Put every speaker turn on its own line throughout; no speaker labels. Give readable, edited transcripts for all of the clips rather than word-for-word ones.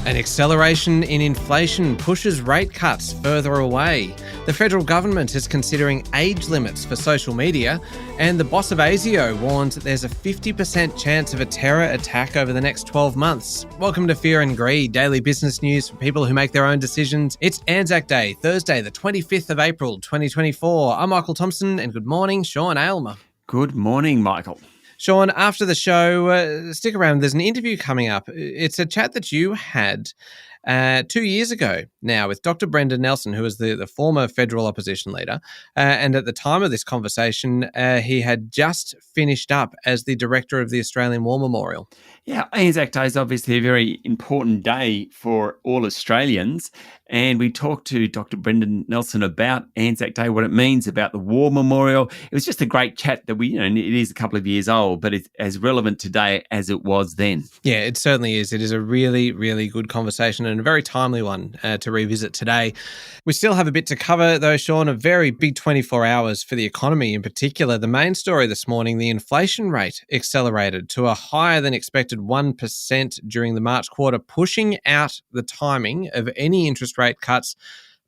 An acceleration in inflation pushes rate cuts further away. The federal government is considering age limits for social media, and the boss of ASIO warns that there's a 50% chance of a terror attack over the next 12 months. Welcome to Fear and Greed, daily business news for people who make their own decisions. It's Anzac Day, Thursday, the 25th of April, 2024. I'm Michael Thompson, and good morning, Sean Aylmer.
Good morning, Michael.
Sean, after the show, stick around. There's an interview coming up. It's a chat that you had 2 years ago now with Dr. Brendan Nelson, who was the former federal opposition leader. And at the time of this conversation, he had just finished up as the director of the Australian War Memorial.
Yeah, Anzac Day is obviously a very important day for all Australians. And we talked to Dr. Brendan Nelson about Anzac Day, what it means, about the War Memorial. It was just a great chat that it is a couple of years old, but it's as relevant today as it was then.
Yeah, it certainly is. It is a really, really good conversation and a very timely one to revisit today. We still have a bit to cover, though, Sean, a very big 24 hours for the economy in particular. The main story this morning, the inflation rate accelerated to a higher than expected 1% during the March quarter, pushing out the timing of any interest rate cuts,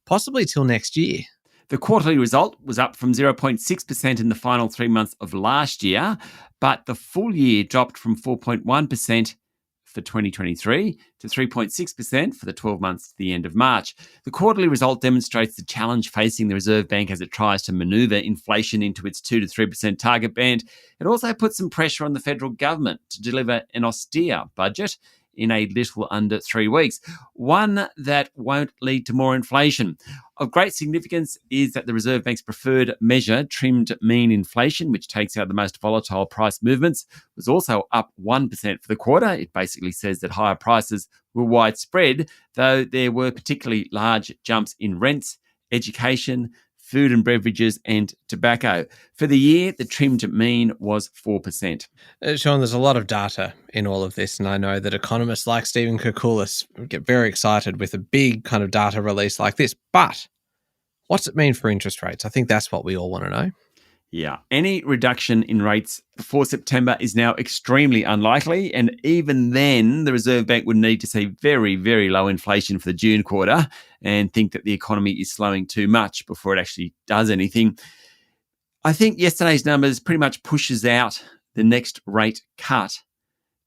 possibly till next year.
The quarterly result was up from 0.6% in the final 3 months of last year, but the full year dropped from 4.1% for 2023 to 3.6% for the 12 months to the end of March. The quarterly result demonstrates the challenge facing the Reserve Bank as it tries to manoeuvre inflation into its 2 to 3% target band. It also puts some pressure on the federal government to deliver an austere budget in a little under 3 weeks, one that won't lead to more inflation. Of great significance is that the Reserve Bank's preferred measure, trimmed mean inflation, which takes out the most volatile price movements, was also up 1% for the quarter. It basically says that higher prices were widespread, though there were particularly large jumps in rents, education, food and beverages, and tobacco. For the year, the trimmed mean was 4%.
Sean, there's a lot of data in all of this, and I know that economists like Stephen Koukoulas get very excited with a big kind of data release like this. But what's it mean for interest rates? I think that's what we all want to know.
Yeah, any reduction in rates before September is now extremely unlikely, and even then, the Reserve Bank would need to see very, very low inflation for the June quarter and think that the economy is slowing too much before it actually does anything. I think yesterday's numbers pretty much pushes out the next rate cut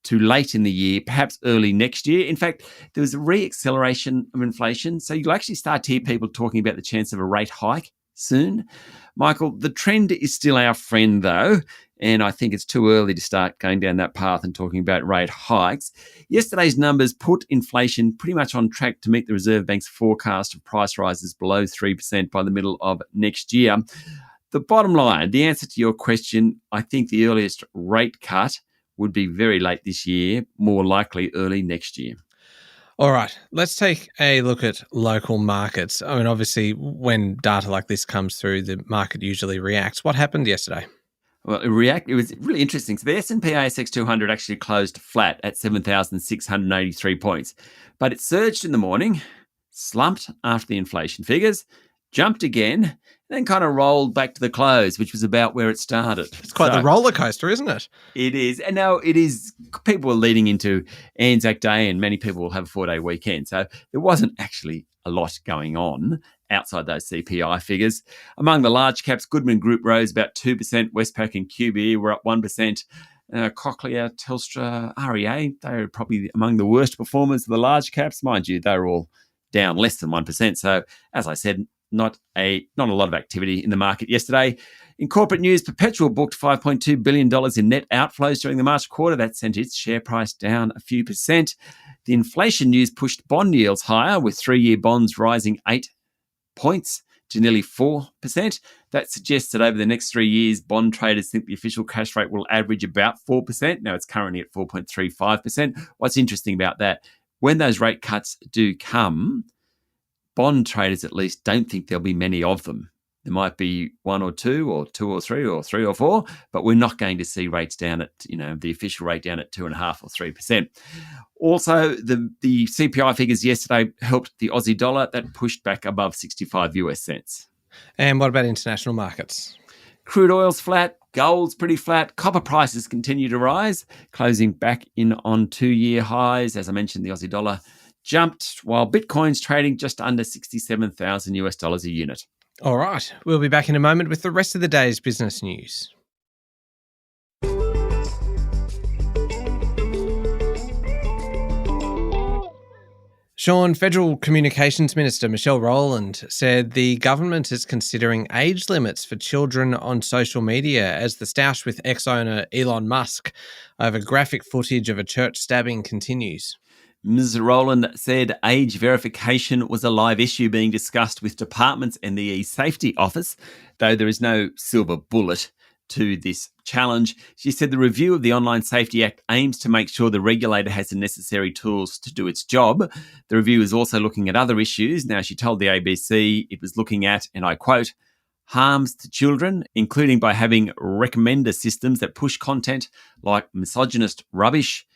to late in the year, perhaps early next year. In fact, there was a re-acceleration of inflation, so you'll actually start to hear people talking about the chance of a rate hike soon. Michael, the trend is still our friend, though, and I think it's too early to start going down that path and talking about rate hikes. Yesterday's numbers put inflation pretty much on track to meet the Reserve Bank's forecast of price rises below 3% by the middle of next year. The bottom line, the answer to your question, I think the earliest rate cut would be very late this year, more likely early next year.
All right, let's take a look at local markets. I mean, obviously, when data like this comes through, the market usually reacts. What happened yesterday?
Well, it was really interesting. So the S&P ASX 200 actually closed flat at 7,683 points, but it surged in the morning, slumped after the inflation figures, jumped again, then kind of rolled back to the close, which was about where it started.
It's quite the roller coaster, isn't it?
It is. And now it is, people are leading into Anzac Day and many people will have a 4-day weekend. So there wasn't actually a lot going on outside those CPI figures. Among the large caps, Goodman Group rose about 2%. Westpac and QBE were up 1%. Cochlear, Telstra, REA, they were probably among the worst performers of the large caps. Mind you, they were all down less than 1%. So as I said, not a lot of activity in the market yesterday. In corporate news, Perpetual booked $5.2 billion in net outflows during the March quarter. That sent its share price down a few percent. The inflation news pushed bond yields higher, with 3-year bonds rising 8 points to nearly 4%. That suggests that over the next 3 years, bond traders think the official cash rate will average about 4%. Now it's currently at 4.35%. What's interesting about that, when those rate cuts do come, bond traders at least don't think there'll be many of them. There might be 1 or 2 or 2 or 3 or 3 or 4, but we're not going to see rates down at, the official rate down at 2.5% or 3%. Also, the CPI figures yesterday helped the Aussie dollar. That pushed back above 65 US cents.
And what about international markets?
Crude oil's flat, gold's pretty flat, copper prices continue to rise, closing back in on 2-year highs. As I mentioned, the Aussie dollar jumped, while Bitcoin's trading just under $67,000 a unit.
All right, we'll be back in a moment with the rest of the day's business news. Sean, Federal Communications Minister Michelle Rowland said the government is considering age limits for children on social media as the stoush with ex-owner Elon Musk over graphic footage of a church stabbing continues.
Ms. Rowland said age verification was a live issue being discussed with departments and the e-safety office, though there is no silver bullet to this challenge. She said the review of the Online Safety Act aims to make sure the regulator has the necessary tools to do its job. The review is also looking at other issues. Now, she told the ABC it was looking at, and I quote, harms to children, including by having recommender systems that push content like misogynist rubbish,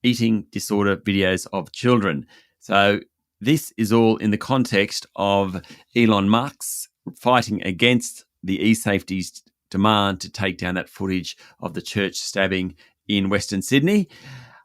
eating disorder videos of children. So this is all in the context of Elon Musk's fighting against the e-safety's demand to take down that footage of the church stabbing in Western Sydney.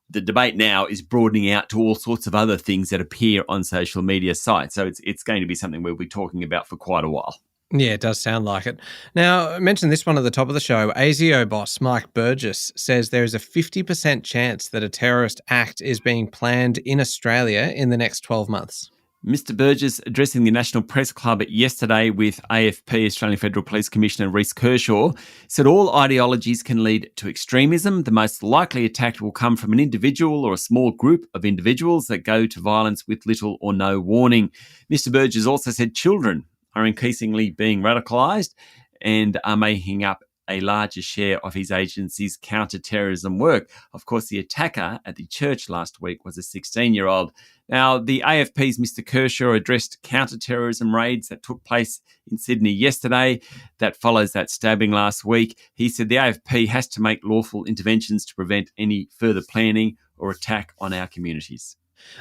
The debate now is broadening out to all sorts of other things that appear on social media sites. So it's going to be something we'll be talking about for quite a while.
Yeah, it does sound like it. Now, I mentioned this one at the top of the show. ASIO boss Mike Burgess says there is a 50% chance that a terrorist act is being planned in Australia in the next 12 months.
Mr. Burgess, addressing the National Press Club yesterday with AFP, Australian Federal Police Commissioner Rhys Kershaw, said all ideologies can lead to extremism. The most likely attack will come from an individual or a small group of individuals that go to violence with little or no warning. Mr. Burgess also said children are increasingly being radicalised and are making up a larger share of his agency's counter-terrorism work. Of course, the attacker at the church last week was a 16-year-old. Now, the AFP's Mr. Kershaw addressed counter-terrorism raids that took place in Sydney yesterday. That follows that stabbing last week. He said the AFP has to make lawful interventions to prevent any further planning or attack on our communities.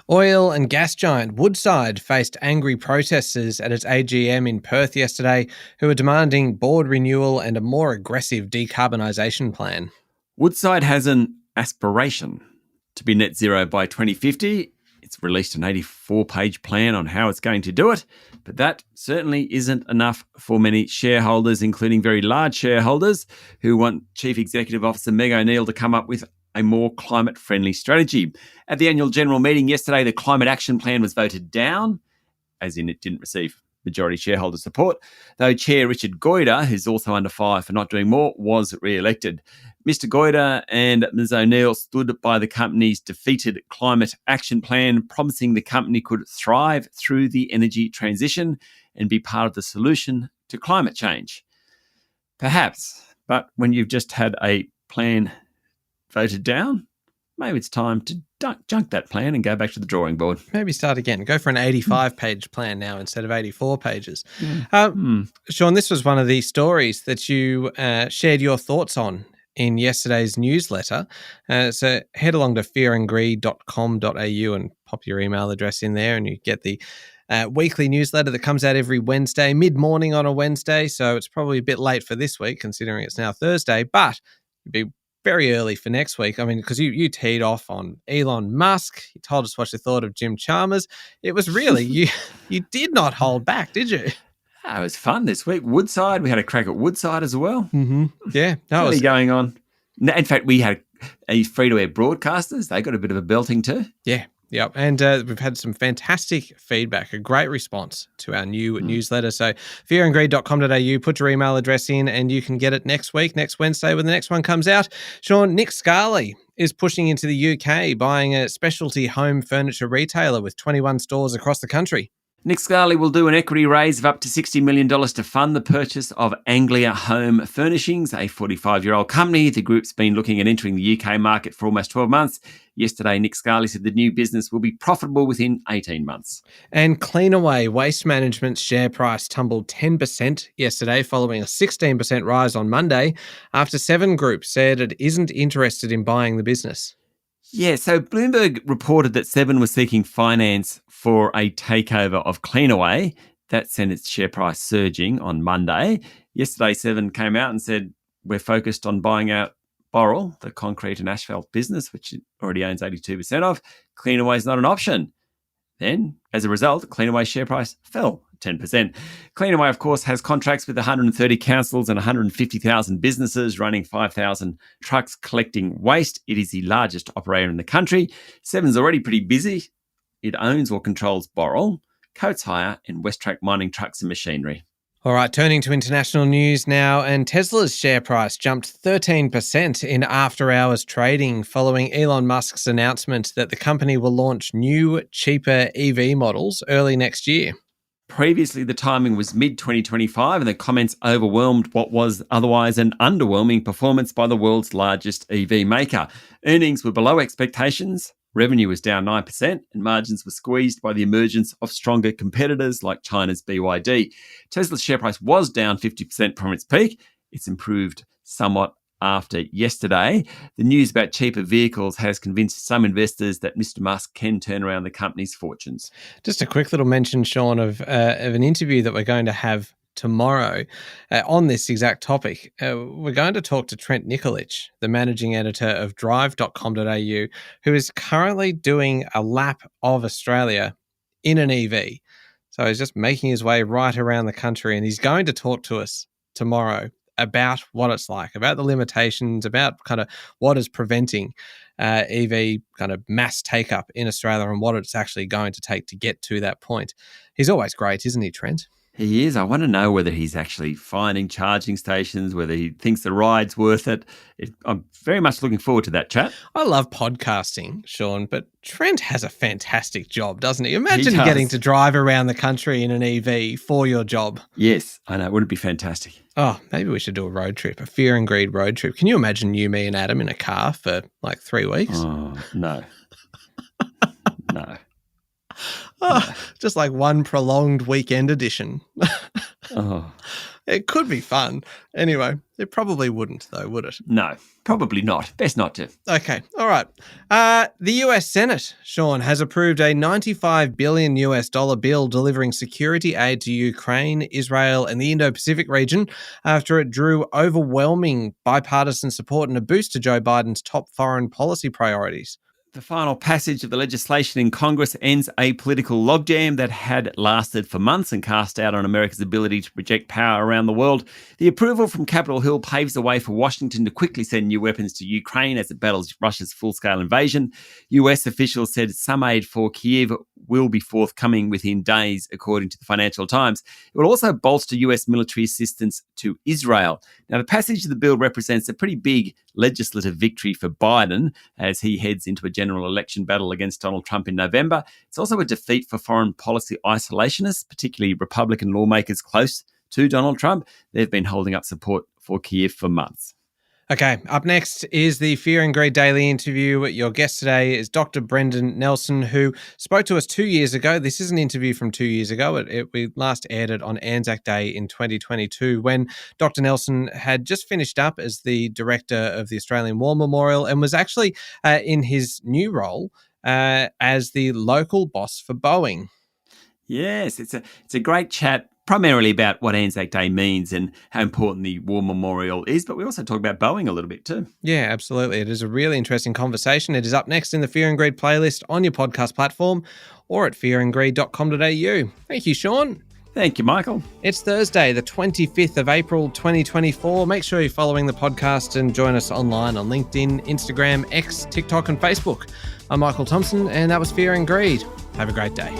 Oil and gas giant Woodside faced angry protesters at its AGM in Perth yesterday who were demanding board renewal and a more aggressive decarbonisation plan.
Woodside has an aspiration to be net zero by 2050. It's released an 84-page plan on how it's going to do it, but that certainly isn't enough for many shareholders, including very large shareholders who want Chief Executive Officer Meg O'Neill to come up with a more climate-friendly strategy. At the annual general meeting yesterday, the Climate Action Plan was voted down, as in it didn't receive majority shareholder support, though Chair Richard Goyder, who's also under fire for not doing more, was re-elected. Mr. Goyder and Ms. O'Neill stood by the company's defeated Climate Action Plan, promising the company could thrive through the energy transition and be part of the solution to climate change. Perhaps, but when you've just had a plan voted down, maybe it's time to junk that plan and go back to the drawing board.
Maybe start again. Go for an 85-page plan now instead of 84 pages. Sean, this was one of the stories that you shared your thoughts on in yesterday's newsletter. So head along to fearandgreed.com.au and pop your email address in there and you get the weekly newsletter that comes out every Wednesday, mid-morning on a Wednesday. So it's probably a bit late for this week considering it's now Thursday, but it'd be very early for next week. I mean, because you teed off on Elon Musk. You told us what you thought of Jim Chalmers. It was really, you did not hold back, did you?
It was fun this week. Woodside, we had a crack at Woodside as well.
Mm-hmm. Yeah.
That was going on. In fact, we had a free-to-air broadcasters. They got a bit of a belting too.
Yeah. Yep. And we've had some fantastic feedback, a great response to our new newsletter. So fearandgreed.com.au, put your email address in and you can get it next week, next Wednesday when the next one comes out. Sean, Nick Scarley is pushing into the UK, buying a specialty home furniture retailer with 21 stores across the country.
Nick Scarley will do an equity raise of up to $60 million to fund the purchase of Anglia Home Furnishings, a 45-year-old company. The group's been looking at entering the UK market for almost 12 months. Yesterday, Nick Scarley said the new business will be profitable within 18 months.
And Cleanaway Waste Management's share price tumbled 10% yesterday, following a 16% rise on Monday, after Seven Group said it isn't interested in buying the business.
Yeah, so Bloomberg reported that Seven was seeking finance for a takeover of Cleanaway. That sent its share price surging on Monday. Yesterday, Seven came out and said, we're focused on buying out Boral, the concrete and asphalt business, which it already owns 82% of. Cleanaway is not an option. Then, as a result, Cleanaway's share price fell 10%. Cleanaway, of course, has contracts with 130 councils and 150,000 businesses, running 5,000 trucks collecting waste. It is the largest operator in the country. Seven's already pretty busy. It owns or controls Boral, Coates Hire, and Westtrac Mining Trucks and Machinery.
All right, turning to international news now, and Tesla's share price jumped 13% in after-hours trading following Elon Musk's announcement that the company will launch new, cheaper EV models early next year.
Previously, the timing was mid-2025, and the comments overwhelmed what was otherwise an underwhelming performance by the world's largest EV maker. Earnings were below expectations. Revenue was down 9% and margins were squeezed by the emergence of stronger competitors like China's BYD. Tesla's share price was down 50% from its peak. It's improved somewhat after yesterday. The news about cheaper vehicles has convinced some investors that Mr. Musk can turn around the company's fortunes.
Just a quick little mention, Sean, of an interview that we're going to have tomorrow on this exact topic. We're going to talk to Trent Nikolic, the managing editor of drive.com.au, who is currently doing a lap of Australia in an EV. So he's just making his way right around the country, and he's going to talk to us tomorrow about what it's like, about the limitations, about kind of what is preventing EV kind of mass take-up in Australia and what it's actually going to take to get to that point. He's always great, isn't he, Trent?
He is. I want to know whether he's actually finding charging stations, whether he thinks the ride's worth it. I'm very much looking forward to that chat.
I love podcasting, Sean, but Trent has a fantastic job, doesn't he? Imagine getting to drive around the country in an EV for your job.
Yes, I know. Wouldn't it be fantastic?
Oh, maybe we should do a road trip, a Fear and Greed road trip. Can you imagine you, me and Adam in a car for like 3 weeks?
Oh, no. No.
Oh, just like one prolonged weekend edition.
Oh.
It could be fun. Anyway, it probably wouldn't, though, would it?
No, probably not. Best not to.
Okay, all right. The US Senate, Sean, has approved a $95 billion bill delivering security aid to Ukraine, Israel, and the Indo-Pacific region after it drew overwhelming bipartisan support and a boost to Joe Biden's top foreign policy priorities.
The final passage of the legislation in Congress ends a political logjam that had lasted for months and cast doubt on America's ability to project power around the world. The approval from Capitol Hill paves the way for Washington to quickly send new weapons to Ukraine as it battles Russia's full-scale invasion. US officials said some aid for Kyiv will be forthcoming within days, according to the Financial Times. It will also bolster US military assistance to Israel. Now, the passage of the bill represents a pretty big legislative victory for Biden as he heads into a general election battle against Donald Trump in November. It's also a defeat for foreign policy isolationists, particularly Republican lawmakers close to Donald Trump. They've been holding up support for Kyiv for months.
Okay, up next is the Fear and Greed Daily interview. Your guest today is Dr. Brendan Nelson, who spoke to us 2 years ago. This is an interview from 2 years ago. We last aired it on Anzac Day in 2022 when Dr. Nelson had just finished up as the director of the Australian War Memorial and was actually in his new role as the local boss for Boeing.
Yes, it's a great chat, primarily about what Anzac Day means and how important the War Memorial is, but we also talk about Boeing a little bit too.
Yeah, absolutely. It is a really interesting conversation. It is up next in the Fear and Greed playlist on your podcast platform or at fearandgreed.com.au. Thank you, Sean.
Thank you, Michael.
It's Thursday, the 25th of April, 2024. Make sure you're following the podcast and join us online on LinkedIn, Instagram, X, TikTok and Facebook. I'm Michael Thompson and that was Fear and Greed. Have a great day.